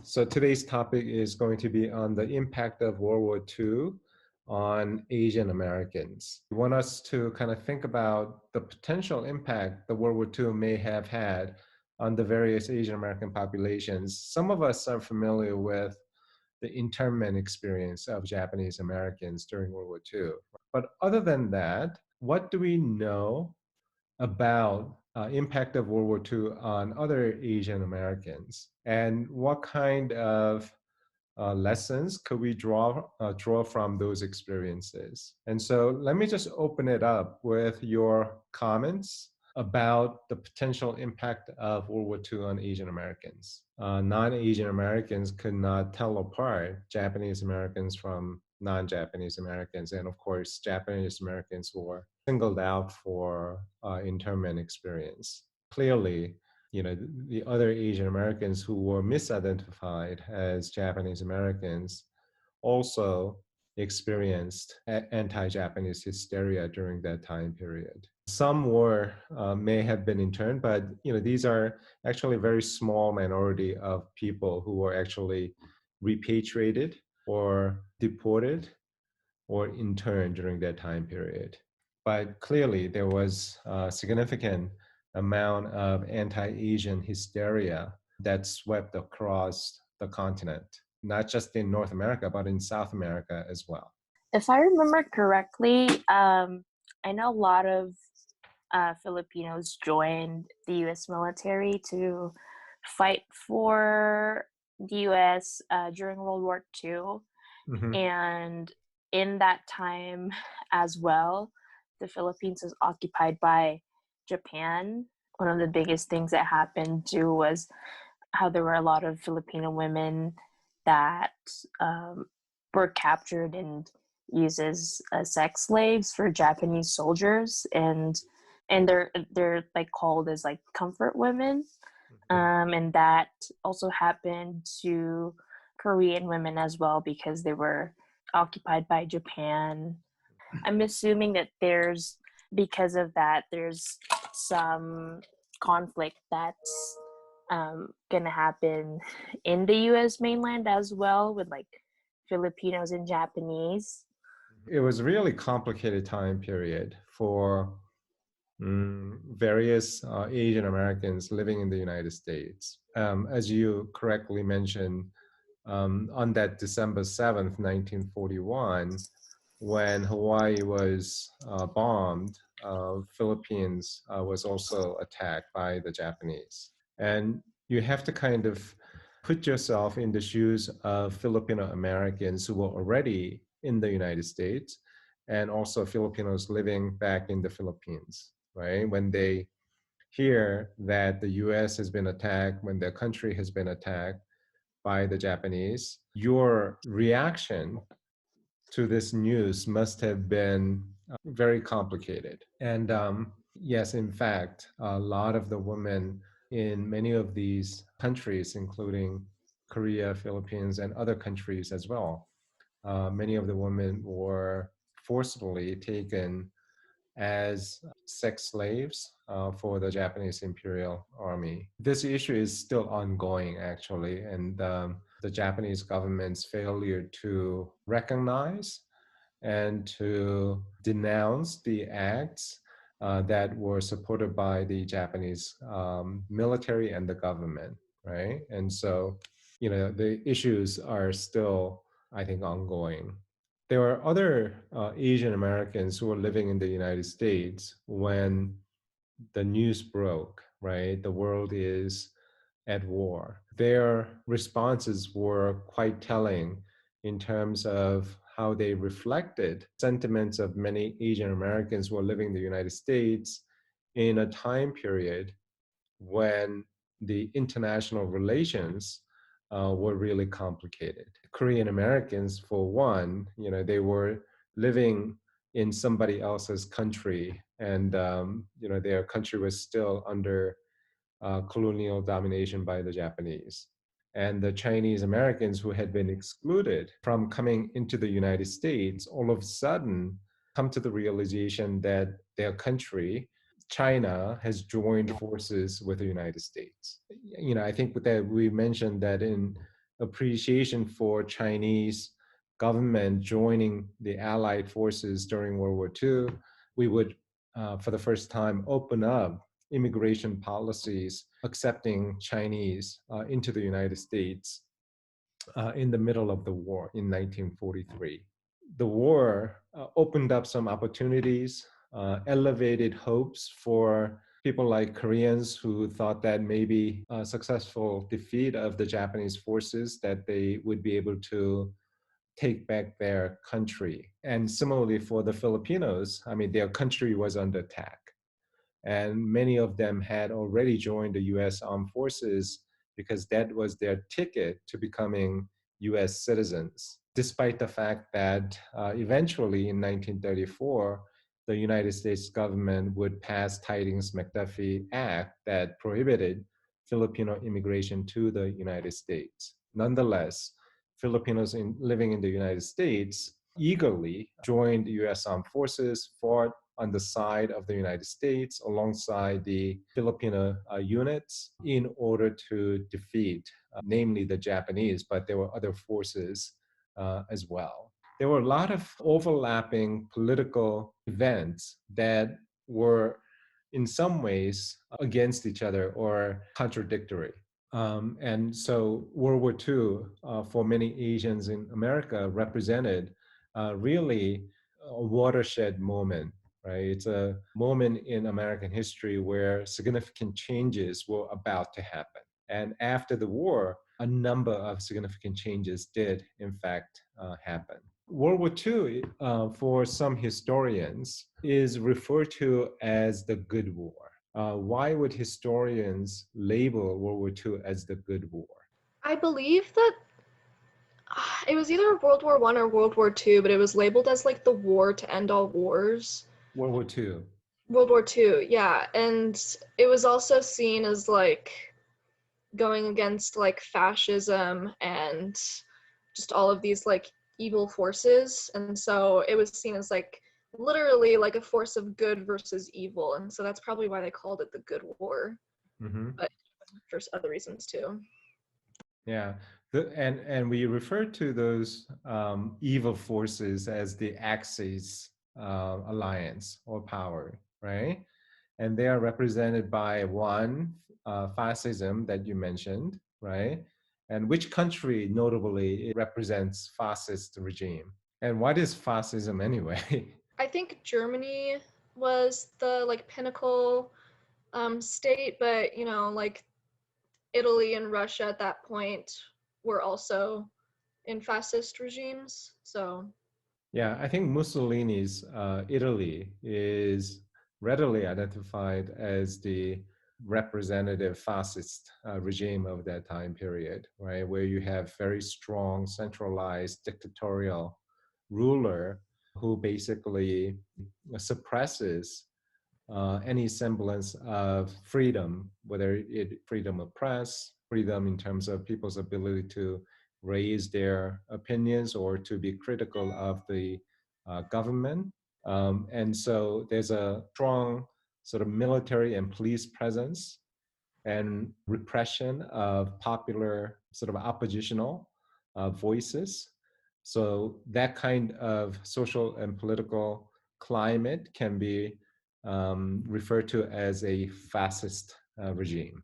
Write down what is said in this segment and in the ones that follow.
So today's topic is going to be on the impact of World War II on Asian Americans. We want us to kind of think about the potential impact the World War II may have had on the various Asian American populations. Some of us are familiar with the internment experience of Japanese Americans during World War II. But other than that, what do we know about impact of World War II on other Asian Americans, and what kind of lessons could we draw from those experiences? And so let me just open it up with your comments about the potential impact of World War II on Asian Americans. Non-Asian Americans could not tell apart Japanese Americans from non-Japanese Americans. And of course, Japanese Americans were singled out for internment experience. Clearly, the other Asian Americans who were misidentified as Japanese Americans also experienced anti-Japanese hysteria during that time period. Some were may have been interned, but these are actually a very small minority of people who were actually repatriated or deported or interned during that time period. But clearly, there was a significant amount of anti-Asian hysteria that swept across the continent, not just in North America, but in South America as well. If I remember correctly, I know a lot of Filipinos joined the U.S. military to fight for the U.S. During World War II. Mm-hmm. And in that time as well, the Philippines was occupied by Japan. One of the biggest things that happened too was how there were a lot of Filipino women that were captured and used as sex slaves for Japanese soldiers, and they're like called as like comfort women. And that also happened to Korean women as well because they were occupied by Japan. I'm assuming that because of that, there's some conflict that's gonna happen in the U.S. mainland as well with like Filipinos and Japanese. It was a really complicated time period for various Asian Americans living in the United States. As you correctly mentioned, on that December 7th, 1941, when Hawaii was bombed, Philippines was also attacked by the Japanese. And you have to kind of put yourself in the shoes of Filipino Americans who were already in the United States and also Filipinos living back in the Philippines, right? When they hear that the US has been attacked, when their country has been attacked by the Japanese, your reaction to this news must have been very complicated. And yes, in fact, a lot of the women in many of these countries, including Korea, Philippines, and other countries as well, many of the women were forcibly taken as sex slaves for the Japanese Imperial Army. This issue is still ongoing, actually, and the Japanese government's failure to recognize and to denounce the acts that were supported by the Japanese military and the government, right? And so, the issues are still, I think, ongoing. There are other Asian Americans who were living in the United States when the news broke, right? The world is at war. Their responses were quite telling in terms of how they reflected sentiments of many Asian Americans who were living in the United States in a time period when the international relations were really complicated. Korean Americans, for one, they were living in somebody else's country, and their country was still under colonial domination by the Japanese. And the Chinese Americans who had been excluded from coming into the United States all of a sudden come to the realization that their country, China, has joined forces with the United States. I think that we mentioned that in appreciation for Chinese government joining the Allied forces during World War II, we would, for the first time, open up immigration policies accepting Chinese into the United States in the middle of the war in 1943. The war opened up some opportunities, elevated hopes for people like Koreans who thought that maybe a successful defeat of the Japanese forces, that they would be able to take back their country. And similarly for the Filipinos, I mean, their country was under attack, and many of them had already joined the US Armed Forces because that was their ticket to becoming US citizens. Despite the fact that eventually in 1934, the United States government would pass Tidings-McDuffie Act that prohibited Filipino immigration to the United States. Nonetheless, Filipinos living in the United States eagerly joined the US Armed Forces, fought on the side of the United States alongside the Filipino units in order to defeat, namely the Japanese, but there were other forces as well. There were a lot of overlapping political events that were in some ways against each other or contradictory. And so World War II, for many Asians in America, represented really a watershed moment, right? It's a moment in American history where significant changes were about to happen. And after the war, a number of significant changes did, in fact, happen. World War II, for some historians, is referred to as the Good War. Why would historians label World War II as the Good War? I believe that it was either World War One or World War Two, but it was labeled as like the war to end all wars. World War II. World War Two, yeah, and it was also seen as like going against like fascism and just all of these like evil forces, and so it was seen as like literally like a force of good versus evil, and so that's probably why they called it the Good War, Mm-hmm. but for other reasons too. Yeah, and we refer to those evil forces as the Axis alliance or power, right? And they are represented by one, fascism that you mentioned, right? And which country notably it represents fascist regime? And what is fascism anyway? I think Germany was the like pinnacle state, but you know, like Italy and Russia at that point were also in fascist regimes. So Yeah, I think Mussolini's Italy is readily identified as the representative fascist regime of that time period, right? Where you have very strong, centralized, dictatorial ruler who basically suppresses any semblance of freedom, whether it freedom of press, freedom in terms of people's ability to raise their opinions or to be critical of the government. And so there's a strong sort of military and police presence and repression of popular sort of oppositional voices. So that kind of social and political climate can be referred to as a fascist regime.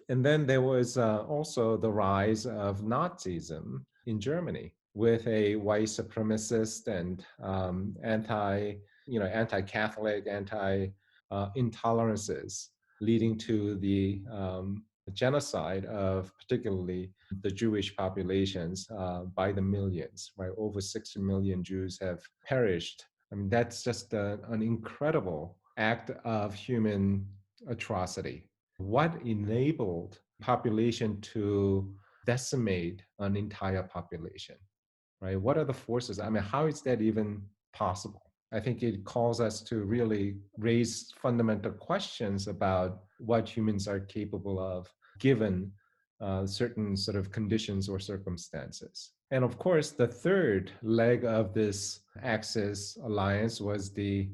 And then there was also the rise of Nazism in Germany with a white supremacist and anti-Catholic, anti-intolerances, leading to the genocide of particularly the Jewish populations by the millions, right? Over 60 million Jews have perished. I mean, that's just an incredible act of human atrocity. What enabled population to decimate an entire population, right? What are the forces? I mean, how is that even possible? I think it calls us to really raise fundamental questions about what humans are capable of given certain sort of conditions or circumstances. And of course, the third leg of this Axis alliance was the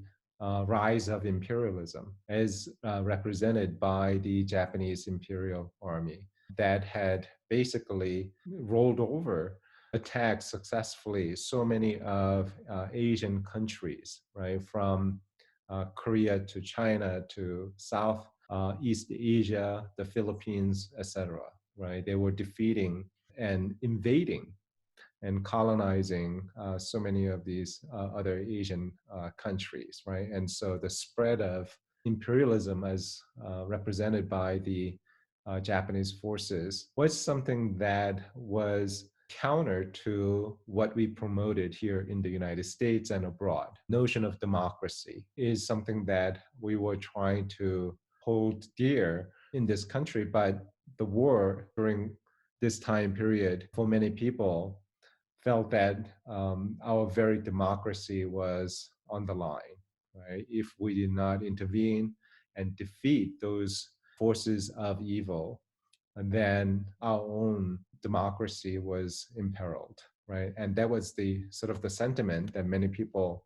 rise of imperialism as represented by the Japanese Imperial Army. that had basically rolled over, attacked successfully so many of Asian countries, right, from Korea to China to South East Asia, the Philippines, etc. Right, they were defeating and invading and colonizing so many of these other Asian countries, right? And so the spread of imperialism as represented by the Japanese forces was something that was counter to what we promoted here in the United States and abroad. Notion of democracy is something that we were trying to hold dear in this country, but the war during this time period for many people felt that our very democracy was on the line, right? If we did not intervene and defeat those forces of evil, then our own democracy was imperiled, right? And that was the sort of the sentiment that many people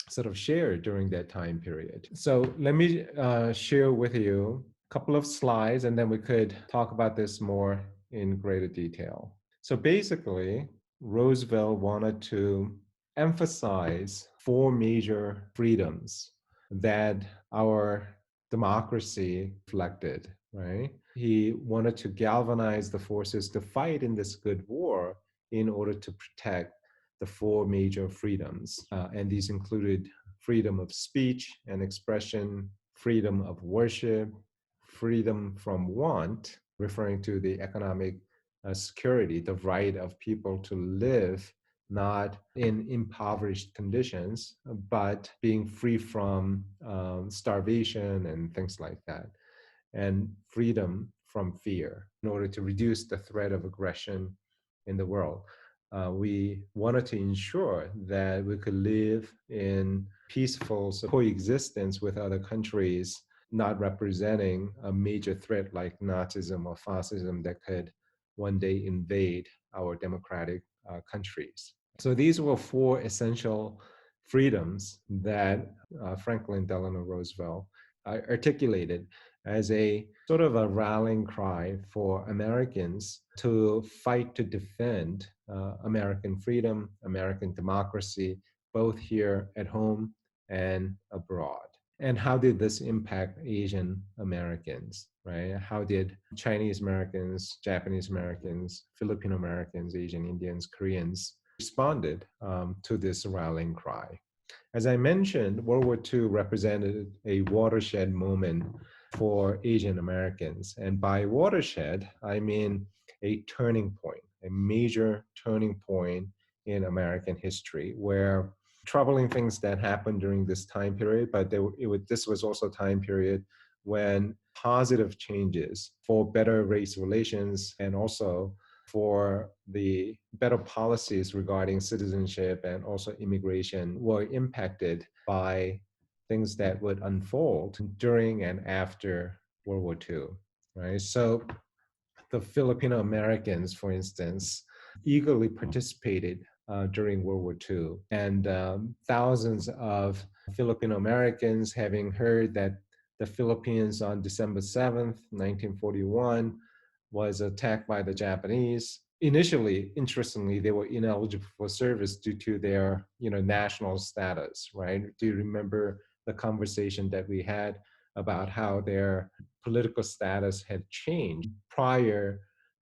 sort of shared during that time period. So let me share with you a couple of slides, and then we could talk about this more in greater detail. So basically, Roosevelt wanted to emphasize four major freedoms that our democracy reflected, right? He wanted to galvanize the forces to fight in this good war in order to protect the four major freedoms. And these included freedom of speech and expression, freedom of worship, freedom from want, referring to the economic security, the right of people to live not in impoverished conditions, but being free from starvation and things like that, and freedom from fear in order to reduce the threat of aggression in the world. We wanted to ensure that we could live in peaceful coexistence with other countries, not representing a major threat like Nazism or fascism that could one day invade our democratic countries. So these were four essential freedoms that Franklin Delano Roosevelt articulated as a sort of a rallying cry for Americans to fight to defend American freedom, American democracy, both here at home and abroad. And how did this impact Asian Americans, right? How did Chinese Americans, Japanese Americans, Filipino Americans, Asian Indians, Koreans responded to this rallying cry? As I mentioned, World War II represented a watershed moment for Asian Americans. And by watershed, I mean a turning point, a major turning point in American history, where troubling things that happened during this time period, but this was also a time period when positive changes for better race relations and also for the better policies regarding citizenship and also immigration were impacted by things that would unfold during and after World War II, right? So the Filipino Americans, for instance, eagerly participated during World War II. And thousands of Filipino Americans, having heard that the Philippines on December 7th, 1941, was attacked by the Japanese. Initially, interestingly, they were ineligible for service due to their, national status, right? Do you remember the conversation that we had about how their political status had changed? Prior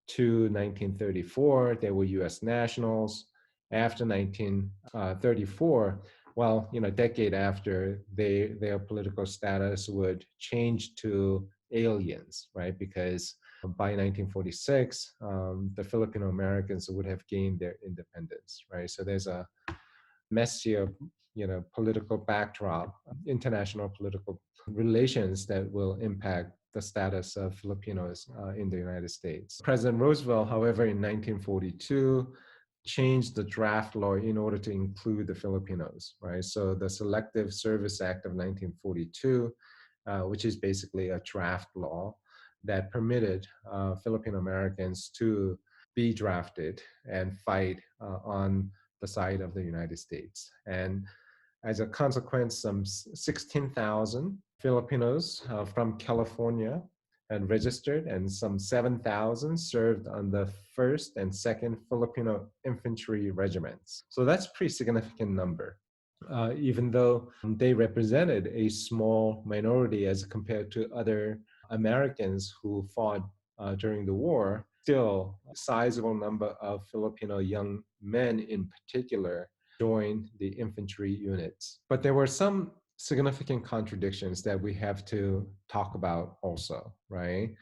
to 1934, they were US nationals. After 1934, well, a decade after, their political status would change to aliens, right? Because by 1946, the Filipino Americans would have gained their independence, right? So there's a messier, political backdrop, international political relations that will impact the status of Filipinos in the United States. President Roosevelt, however, in 1942, changed the draft law in order to include the Filipinos, right? So the Selective Service Act of 1942, which is basically a draft law that permitted Filipino Americans to be drafted and fight on the side of the United States. And as a consequence, some 16,000 Filipinos from California and registered, and some 7,000 served on the 1st and 2nd Filipino Infantry Regiments. So that's a pretty significant number. Even though they represented a small minority as compared to other Americans who fought during the war, still a sizable number of Filipino young men in particular joined the infantry units. But there were some significant contradictions that we have to talk about also, right?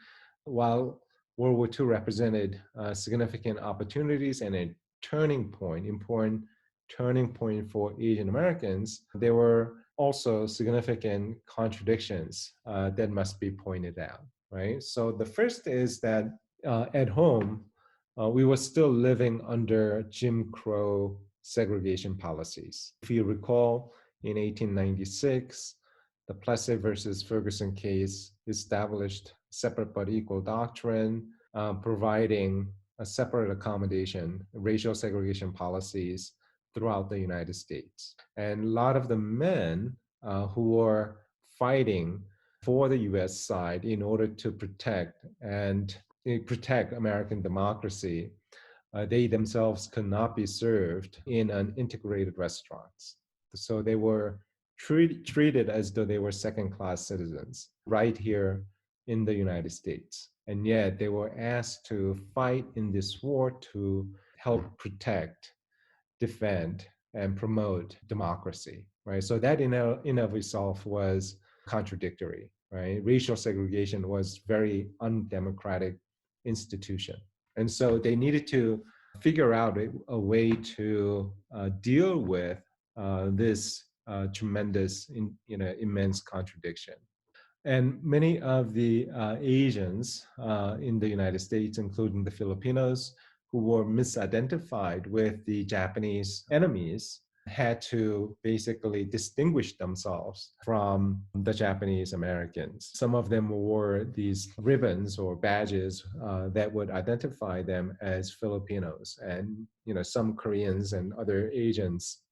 While World War II represented significant opportunities and a turning point, important turning point for Asian Americans, there were also significant contradictions that must be pointed out, right? So the first is that at home, we were still living under Jim Crow segregation policies. If you recall, in 1896, the Plessy versus Ferguson case established separate but equal doctrine, providing a separate accommodation, racial segregation policies throughout the United States. And a lot of the men who were fighting for the US side in order to protect American democracy, they themselves could not be served in an integrated restaurants. So they were treated as though they were second-class citizens right here in the United States. And yet they were asked to fight in this war to help protect, defend, and promote democracy, right? So that in of itself was contradictory, right? Racial segregation was very undemocratic institution. And so they needed to figure out a way to deal with this tremendous, immense contradiction. And many of the Asians in the United States, including the Filipinos, who were misidentified with the Japanese enemies, had to basically distinguish themselves from the Japanese Americans. Some of them wore these ribbons or badges that would identify them as Filipinos. And some Koreans and other Asians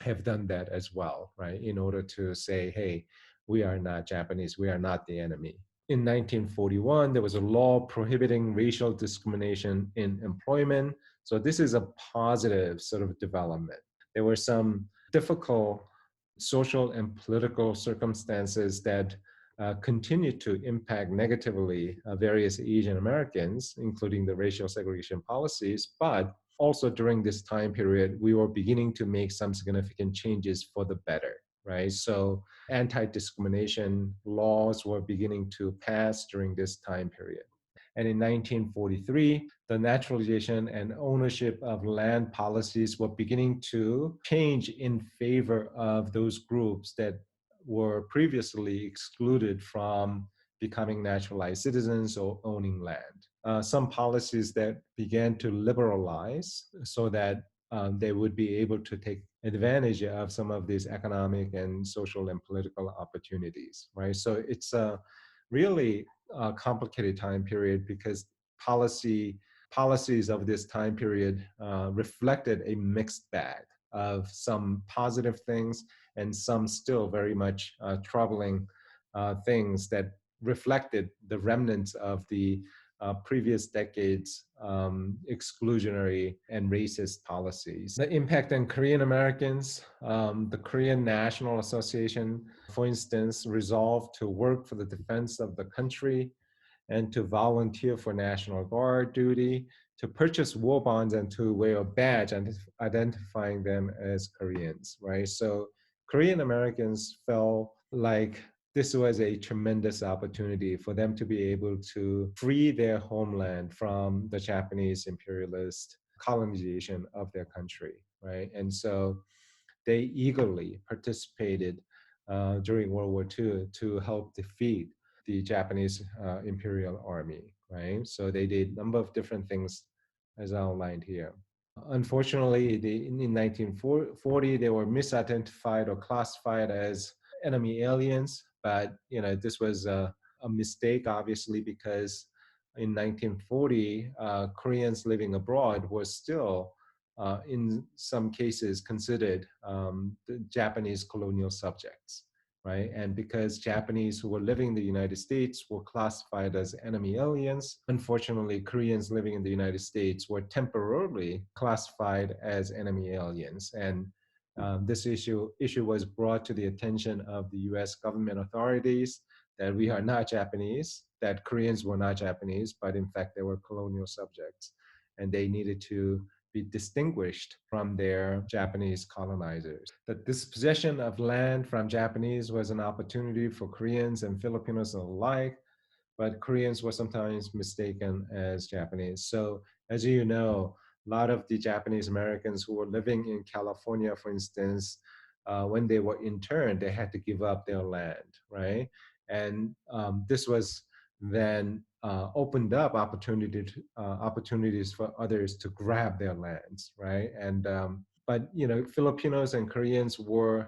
have done that as well, right? In order to say, hey, we are not Japanese, we are not the enemy. In 1941, there was a law prohibiting racial discrimination in employment. So this is a positive sort of development. There were some difficult social and political circumstances that continued to impact negatively various Asian Americans, including the racial segregation policies. But also during this time period, we were beginning to make some significant changes for the better, right? So anti-discrimination laws were beginning to pass during this time period. And in 1943, the naturalization and ownership of land policies were beginning to change in favor of those groups that were previously excluded from becoming naturalized citizens or owning land. Some policies that began to liberalize so that they would be able to take advantage of some of these economic and social and political opportunities, right? So it's a really complicated time period because policies of this time period reflected a mixed bag of some positive things and some still very much troubling things that reflected the remnants of the previous decades' exclusionary and racist policies. The impact on Korean Americans, the Korean National Association, for instance, resolved to work for the defense of the country and to volunteer for National Guard duty, to purchase war bonds and to wear a badge identifying them as Koreans, right? So Korean Americans felt like this was a tremendous opportunity for them to be able to free their homeland from the Japanese imperialist colonization of their country, right? And so they eagerly participated during World War II to help defeat the Japanese Imperial Army, right? So they did a number of different things as outlined here. Unfortunately, in 1940, they were misidentified or classified as enemy aliens, but this was a mistake, obviously, because in 1940, Koreans living abroad were still, in some cases, considered the Japanese colonial subjects, right? And because Japanese who were living in the United States were classified as enemy aliens, unfortunately, Koreans living in the United States were temporarily classified as enemy aliens. And this issue was brought to the attention of the US government authorities that we are not Japanese, that Koreans were not Japanese, but in fact, they were colonial subjects. And they needed to be distinguished from their Japanese colonizers. That dispossession of land from Japanese was an opportunity for Koreans and Filipinos alike, but Koreans were sometimes mistaken as Japanese. So, as you know, a lot of the Japanese Americans who were living in California, for instance, when they were interned, they had to give up their land, right? And this was then opened up opportunities for others to grab their lands, right? And but you know, Filipinos and Koreans were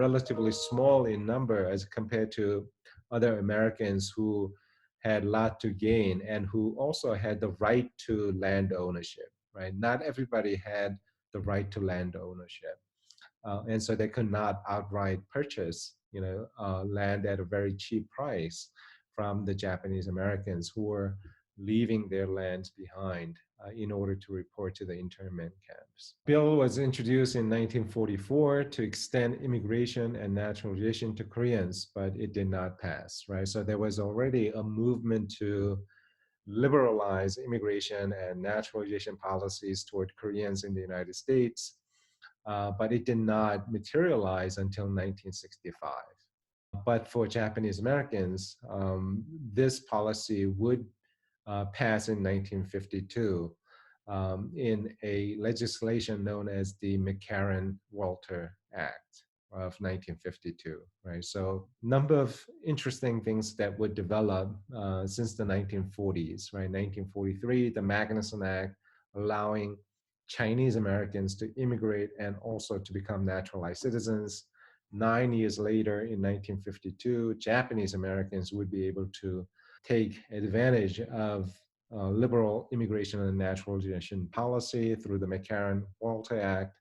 relatively small in number as compared to other Americans who had a lot to gain and who also had the right to land ownership, right? Not everybody had the right to land ownership. And so they could not outright purchase, you know, land at a very cheap price from the Japanese Americans who were leaving their lands behind in order to report to the internment camps. Bill was introduced in 1944 to extend immigration and naturalization to Koreans, but it did not pass, right? So there was already a movement to liberalize immigration and naturalization policies toward Koreans in the United States, but it did not materialize until 1965. But for Japanese Americans, this policy would pass in 1952 in a legislation known as the McCarran-Walter Act of 1952, right? So number of interesting things that would develop since the 1940s, right? 1943, the Magnuson Act allowing Chinese Americans to immigrate and also to become naturalized citizens. 9 years later, in 1952, Japanese Americans would be able to take advantage of liberal immigration and naturalization policy through the McCarran-Walter Act.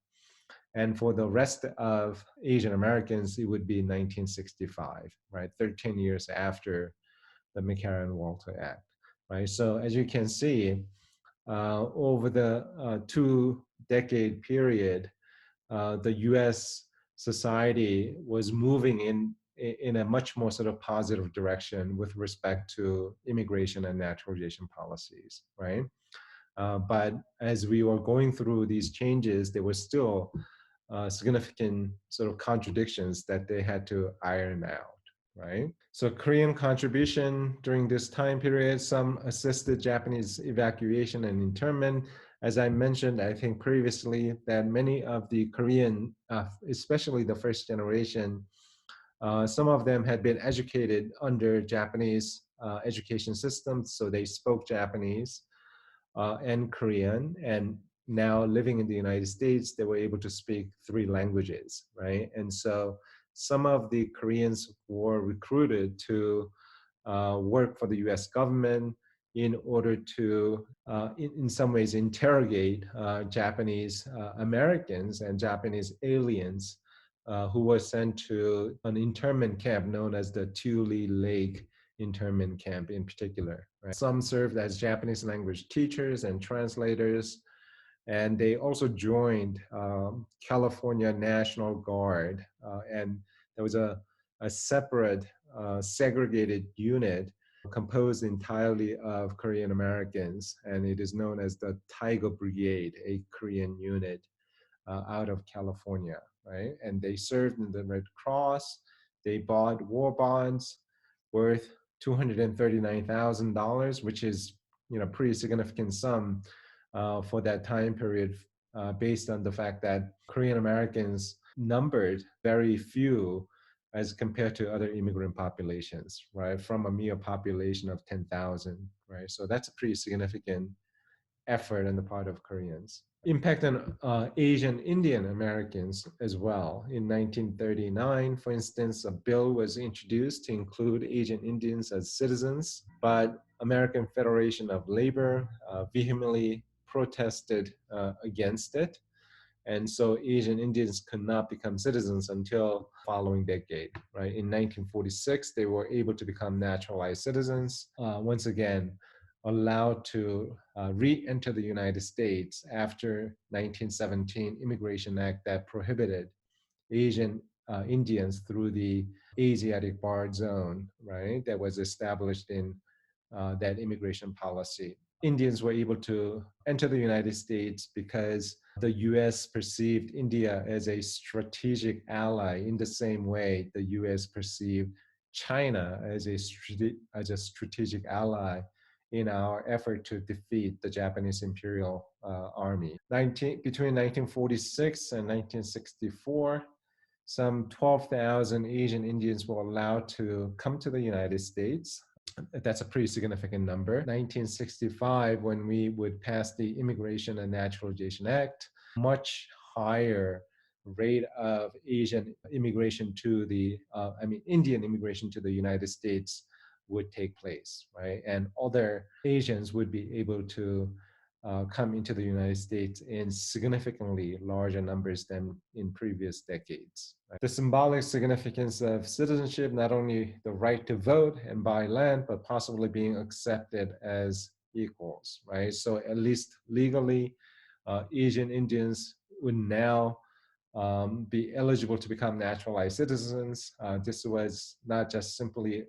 And for the rest of Asian Americans, it would be 1965, right? 13 years after the McCarran-Walter Act, right? So as you can see, over the 2-decade period, the U.S. society was moving in a much more sort of positive direction with respect to immigration and naturalization policies, right? But as we were going through these changes, there were still significant sort of contradictions that they had to iron out, right? So Korean contribution during this time period, some assisted Japanese evacuation and internment. As I mentioned, I think previously, that many of the Korean, especially the first generation, some of them had been educated under Japanese education systems, so they spoke Japanese and Korean, and now living in the United States, they were able to speak 3 languages, right? And so some of the Koreans were recruited to work for the US government in order to, in some ways, interrogate Japanese Americans and Japanese aliens who were sent to an internment camp known as the Tule Lake internment camp in particular. Right? Some served as Japanese language teachers and translators, and they also joined California National Guard, and there was a separate segregated unit composed entirely of Korean Americans, and it is known as the Tiger Brigade, a Korean unit out of California, right? And they served in the Red Cross. They bought war bonds worth $239,000, which is, you know, pretty significant sum for that time period, based on the fact that Korean Americans numbered very few as compared to other immigrant populations, right? From a mere population of 10,000, right? So that's a pretty significant effort on the part of Koreans. Impact on Asian Indian Americans as well. In 1939, for instance, a bill was introduced to include Asian Indians as citizens, but American Federation of Labor vehemently protested against it. And so Asian Indians could not become citizens until following decade, right? In 1946, they were able to become naturalized citizens. Once again, allowed to re-enter the United States after 1917 Immigration Act that prohibited Asian Indians through the Asiatic Barred Zone, right? That was established in that immigration policy. Indians were able to enter the United States because the US perceived India as a strategic ally in the same way the US perceived China as a strategic ally in our effort to defeat the Japanese Imperial Army. Between 1946 and 1964, some 12,000 Asian Indians were allowed to come to the United States. That's a pretty significant number. 1965, when we would pass the Immigration and Naturalization Act, much higher rate of Asian immigration to Indian immigration to the United States would take place, right? And other Asians would be able to come into the United States in significantly larger numbers than in previous decades. Right? The symbolic significance of citizenship, not only the right to vote and buy land, but possibly being accepted as equals, right? So at least legally, Asian Indians would now be eligible to become naturalized citizens. This was not just simply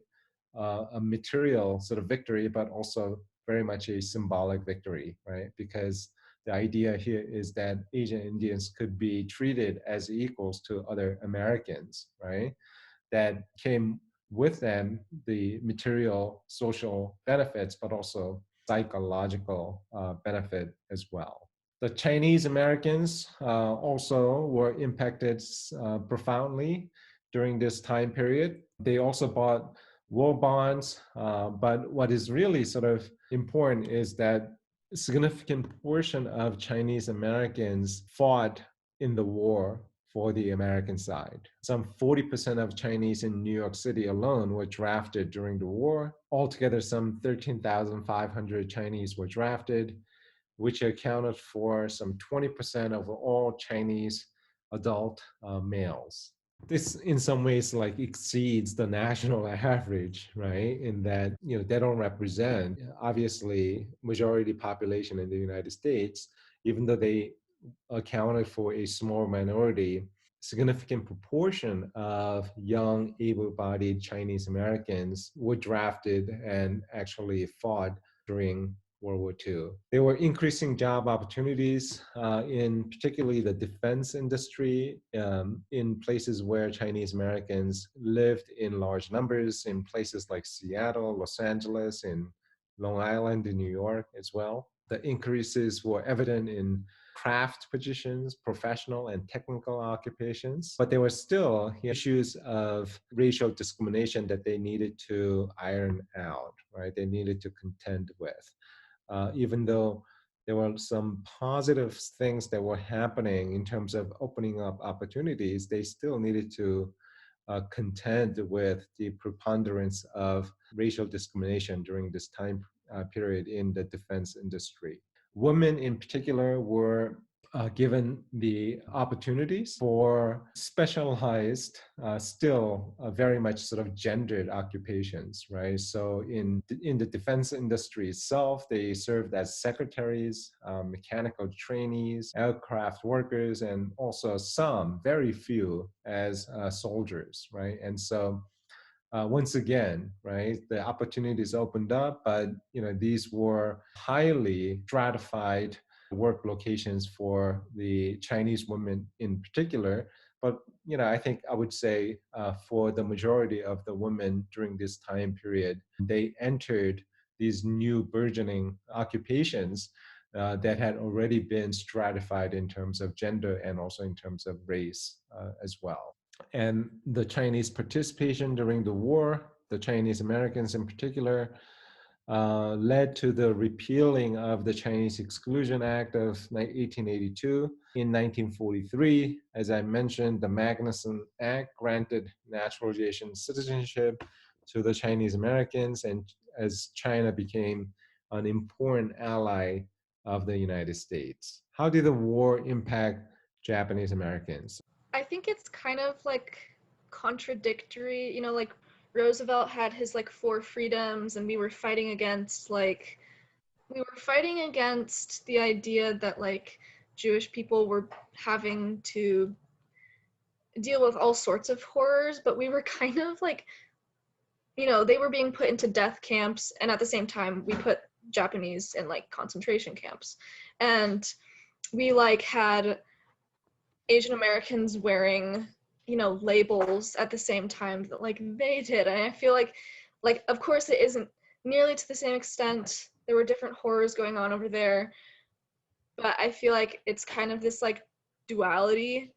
a material sort of victory, but also very much a symbolic victory, right? Because the idea here is that Asian Indians could be treated as equals to other Americans, right? That came with them the material social benefits, but also psychological benefit as well. The Chinese Americans also were impacted profoundly during this time period. They also bought war bonds, but what is really sort of important is that a significant portion of Chinese Americans fought in the war for the American side. Some 40% of Chinese in New York City alone were drafted during the war. Altogether, some 13,500 Chinese were drafted, which accounted for some 20% of all Chinese adult males. This in some ways like exceeds the national average, right? In that, they don't represent obviously majority population in the United States, even though they accounted for a small minority. Significant proportion of young able-bodied Chinese Americans were drafted and actually fought during World War II. There were increasing job opportunities in particularly the defense industry in places where Chinese Americans lived in large numbers, in places like Seattle, Los Angeles, in Long Island, in New York as well. The increases were evident in craft positions, professional and technical occupations, but there were still issues of racial discrimination that they needed to iron out, right? They needed to contend with. Even though there were some positive things that were happening in terms of opening up opportunities, they still needed to contend with the preponderance of racial discrimination during this time period in the defense industry. Women in particular were given the opportunities for specialized, still very much sort of gendered occupations, right? So in the defense industry itself, they served as secretaries, mechanical trainees, aircraft workers, and also some, very few, as soldiers, right? And so once again, right, the opportunities opened up, but these were highly stratified work locations for the Chinese women in particular. But I think I would say for the majority of the women during this time period, they entered these new burgeoning occupations that had already been stratified in terms of gender and also in terms of race as well. And the Chinese participation during the war, the Chinese Americans in particular, led to the repealing of the Chinese Exclusion Act of 1882. In 1943, as I mentioned, the Magnuson Act granted naturalization citizenship to the Chinese Americans, and as China became an important ally of the United States. How did the war impact Japanese Americans? I think it's kind of like contradictory, you know, like Roosevelt had his like four freedoms and we were fighting against the idea that like Jewish people were having to deal with all sorts of horrors, but we were kind of like, you know, they were being put into death camps, and at the same time we put Japanese in like concentration camps. And we like had Asian Americans wearing, you know, labels at the same time that like they did. And I feel like of course it isn't nearly to the same extent. There were different horrors going on over there, but I feel like it's kind of this like duality,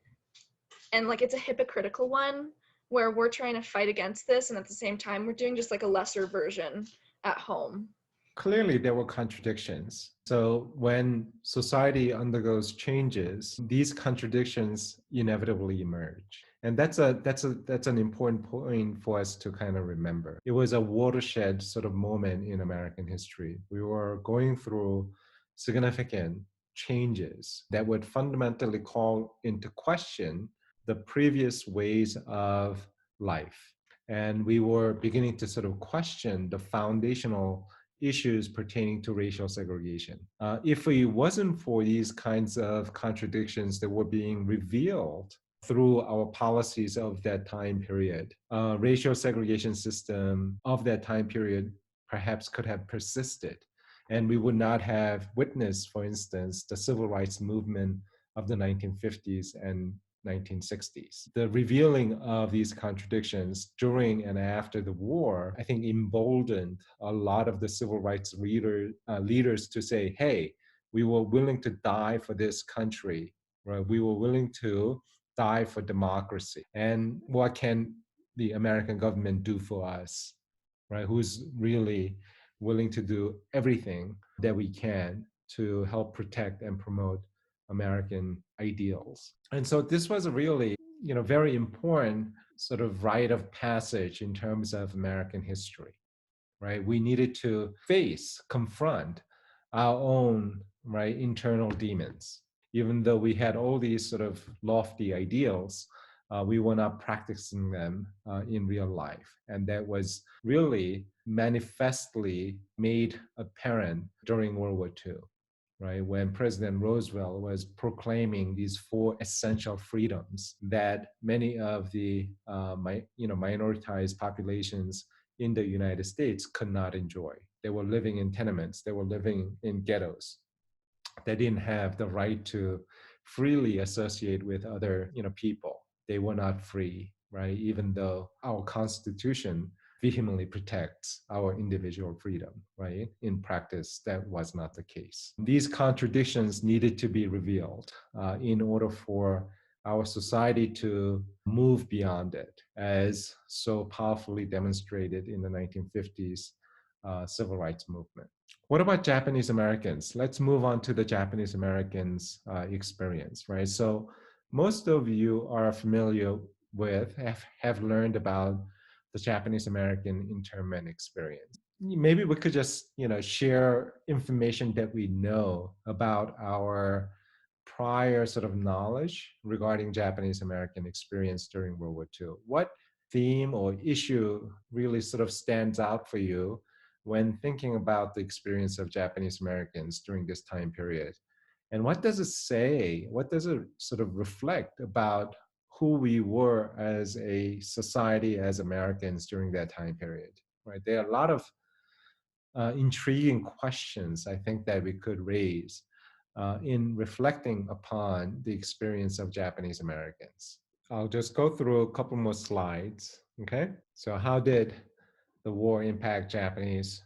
and like it's a hypocritical one where we're trying to fight against this and at the same time we're doing just like a lesser version at home. Clearly, there were contradictions. So when society undergoes changes, these contradictions inevitably emerge. And that's an important point for us to kind of remember. It was a watershed sort of moment in American history. We were going through significant changes that would fundamentally call into question the previous ways of life. And we were beginning to sort of question the foundational issues pertaining to racial segregation. If it wasn't for these kinds of contradictions that were being revealed through our policies of that time period, racial segregation system of that time period perhaps could have persisted. And we would not have witnessed, for instance, the civil rights movement of the 1950s and 1960s. The revealing of these contradictions during and after the war, I think, emboldened a lot of the civil rights leaders to say, hey, we were willing to die for this country, right? We were willing to die for democracy. And what can the American government do for us, right? Who's really willing to do everything that we can to help protect and promote American ideals. And so this was a really, very important sort of rite of passage in terms of American history, right? We needed to confront our own, right, internal demons. Even though we had all these sort of lofty ideals, we were not practicing them in real life. And that was really manifestly made apparent during World War II, right? When President Roosevelt was proclaiming these four essential freedoms that many of the minoritized populations in the United States could not enjoy. They were living in tenements. They were living in ghettos. They didn't have the right to freely associate with other, people. They were not free, right? Even though our Constitution vehemently protects our individual freedom, right? In practice, that was not the case. These contradictions needed to be revealed in order for our society to move beyond it, as so powerfully demonstrated in the 1950s civil rights movement. What about Japanese Americans? Let's move on to the Japanese Americans experience, right? So most of you are familiar with, have learned about the Japanese American internment experience. Maybe we could just, share information that we know about our prior sort of knowledge regarding Japanese American experience during World War II. What theme or issue really sort of stands out for you when thinking about the experience of Japanese Americans during this time period? And what does it say? What does it sort of reflect about who we were as a society, as Americans during that time period, right? There are a lot of intriguing questions I think that we could raise in reflecting upon the experience of Japanese Americans. I'll just go through a couple more slides, okay? So how did the war impact Japanese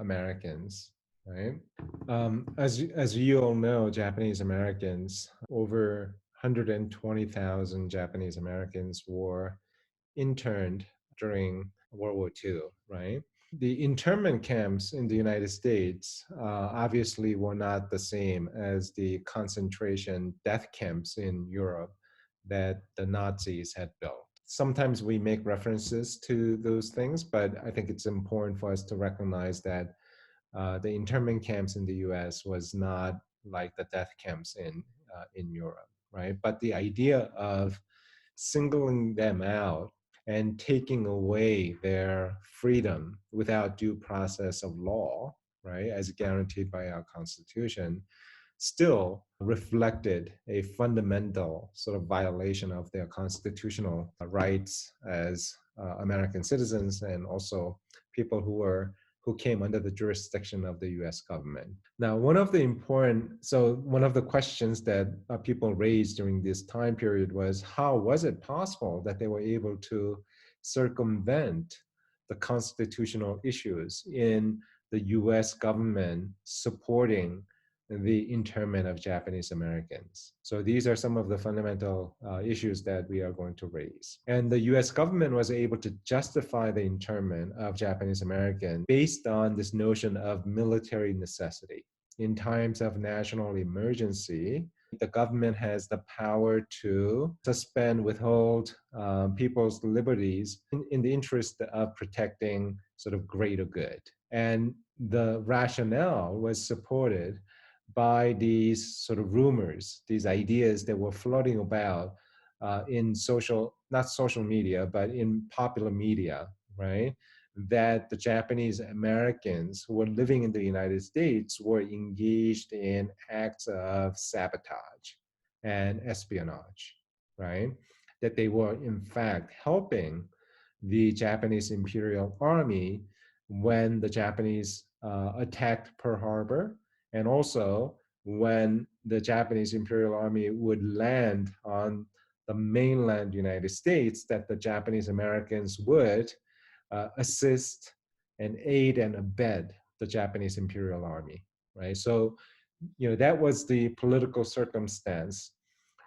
Americans, right? As you all know, Japanese Americans, over 120,000 Japanese Americans were interned during World War II, right? The internment camps in the United States obviously were not the same as the concentration death camps in Europe that the Nazis had built. Sometimes we make references to those things, but I think it's important for us to recognize that the internment camps in the US was not like the death camps in Europe. right? But the idea of singling them out and taking away their freedom without due process of law, right, as guaranteed by our Constitution, still reflected a fundamental sort of violation of their constitutional rights as American citizens and also people who came under the jurisdiction of the US government. Now, one of the questions that people raised during this time period was, how was it possible that they were able to circumvent the constitutional issues in the US government supporting the internment of Japanese Americans? So these are some of the fundamental issues that we are going to raise. And the US government was able to justify the internment of Japanese Americans based on this notion of military necessity. In times of national emergency, the government has the power to suspend, withhold people's liberties in the interest of protecting sort of greater good. And the rationale was supported by these sort of rumors, these ideas that were floating about in not social media, but in popular media, right? That the Japanese Americans who were living in the United States were engaged in acts of sabotage and espionage, right? That they were in fact helping the Japanese Imperial Army when the Japanese attacked Pearl Harbor, and also when the Japanese Imperial Army would land on the mainland United States, that the Japanese Americans would assist and aid and abet the Japanese Imperial Army, right? So, that was the political circumstance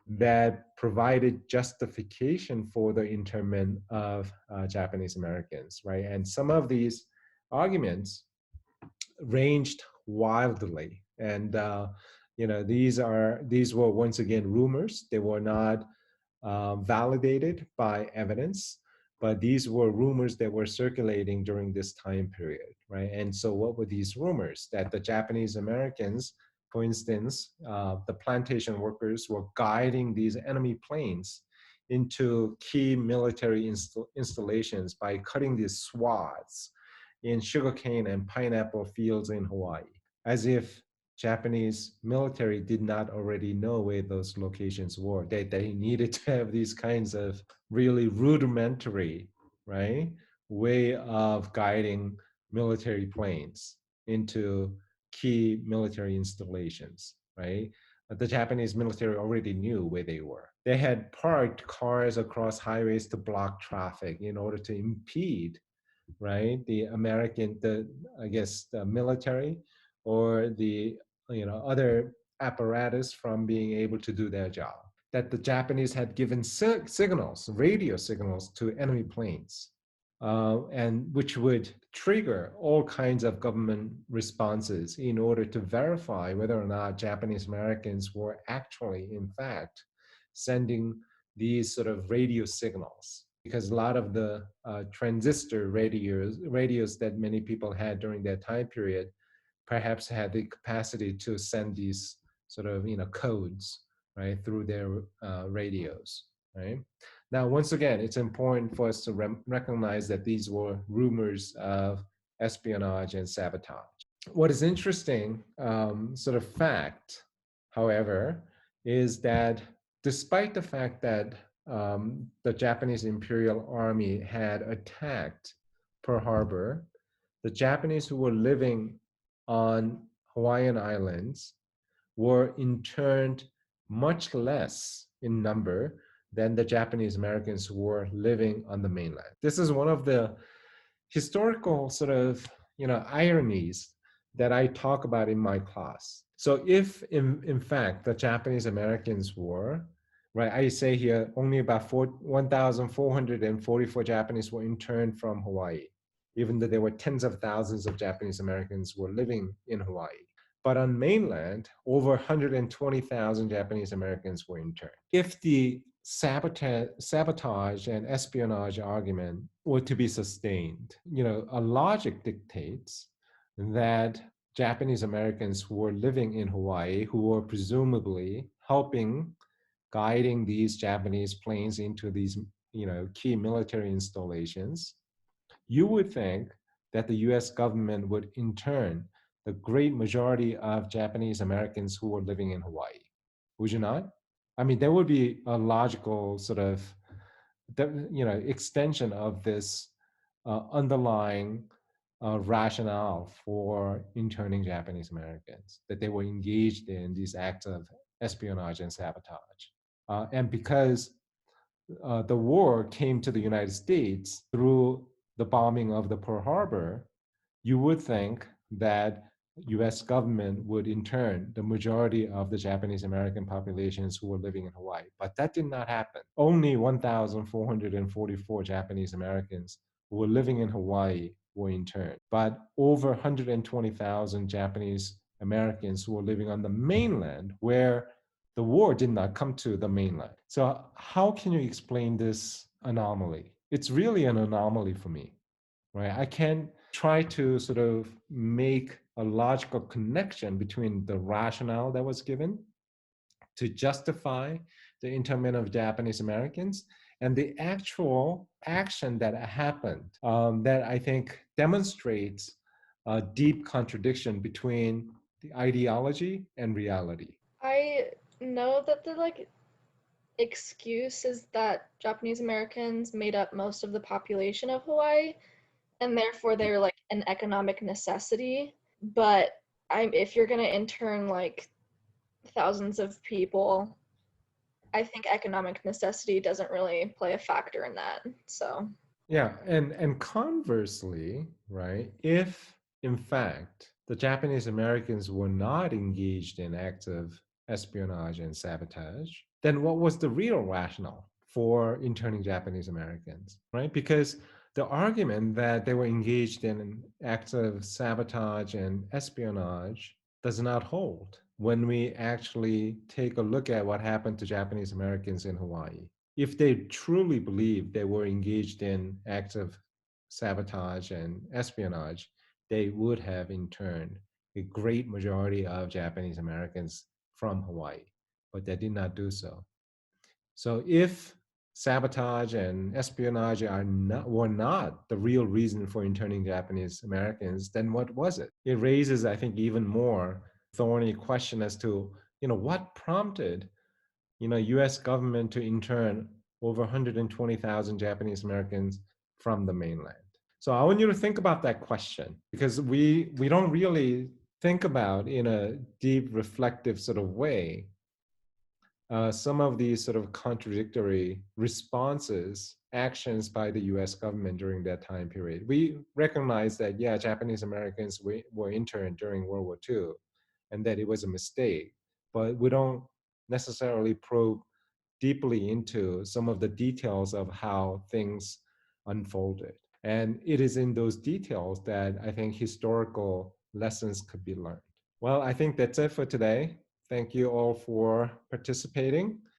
that provided justification for the internment of Japanese Americans, right? And some of these arguments ranged wildly, and these were once again rumors. They were not validated by evidence, but these were rumors that were circulating during this time period, right? And so what were these rumors? That the Japanese Americans, for instance, the plantation workers were guiding these enemy planes into key military installations by cutting these swaths in sugarcane and pineapple fields in Hawaii, as if Japanese military did not already know where those locations were. They needed to have these kinds of really rudimentary, right, way of guiding military planes into key military installations, right? But the Japanese military already knew where they were. They had parked cars across highways to block traffic in order to impede, right, the military or the other apparatus from being able to do their job. That the Japanese had given signals, radio signals, to enemy planes, and which would trigger all kinds of government responses in order to verify whether or not Japanese Americans were actually, in fact, sending these sort of radio signals. Because a lot of the transistor radios that many people had during that time period perhaps had the capacity to send these sort of codes, right, through their radios, right? Now, once again, it's important for us to recognize that these were rumors of espionage and sabotage. What is interesting, sort of fact, however, is that despite the fact that the Japanese Imperial Army had attacked Pearl Harbor, the Japanese who were living on Hawaiian Islands were interned much less in number than the Japanese Americans who were living on the mainland. This is one of the historical sort of ironies that I talk about in my class. So if in fact the Japanese Americans were, right, I say here only about 1,444 Japanese were interned from Hawaii, even though there were tens of thousands of Japanese Americans who were living in Hawaii. But on mainland, over 120,000 Japanese Americans were interned. If the sabotage and espionage argument were to be sustained, a logic dictates that Japanese Americans who were living in Hawaii, who were presumably helping guiding these Japanese planes into these, key military installations, you would think that the US government would intern the great majority of Japanese Americans who were living in Hawaii. Would you not? I mean, there would be a logical sort of, extension of this underlying rationale for interning Japanese Americans, that they were engaged in these acts of espionage and sabotage. And because the war came to the United States through the bombing of the Pearl Harbor, you would think that US government would intern the majority of the Japanese American populations who were living in Hawaii. But that did not happen. Only 1,444 Japanese Americans who were living in Hawaii were interned. But over 120,000 Japanese Americans who were living on the mainland, where the war did not come to the mainland. So how can you explain this anomaly? It's really an anomaly for me, right? I can try to sort of make a logical connection between the rationale that was given to justify the internment of Japanese Americans and the actual action that happened, that I think demonstrates a deep contradiction between the ideology and reality. I know that the excuse is that Japanese Americans made up most of the population of Hawaii and therefore they're like an economic necessity. But if you're gonna intern like thousands of people, I think economic necessity doesn't really play a factor in that. So Yeah, and conversely, right, if in fact the Japanese Americans were not engaged in acts of espionage and sabotage, then what was the real rationale for interning Japanese Americans, right? Because the argument that they were engaged in acts of sabotage and espionage does not hold when we actually take a look at what happened to Japanese Americans in Hawaii. If they truly believed they were engaged in acts of sabotage and espionage, they would have interned a great majority of Japanese Americans from Hawaii, but they did not do so. So if sabotage and espionage were not the real reason for interning Japanese Americans, then what was it? It raises, I think, even more thorny question as to, what prompted, U.S. government to intern over 120,000 Japanese Americans from the mainland. So I want you to think about that question, because we don't really think about in a deep reflective sort of way some of these sort of contradictory responses, actions by the US government during that time period. We recognize that, yeah, Japanese Americans were interned during World War II and that it was a mistake, but we don't necessarily probe deeply into some of the details of how things unfolded. And it is in those details that I think historical lessons could be learned. Well, I think that's it for today. Thank you all for participating.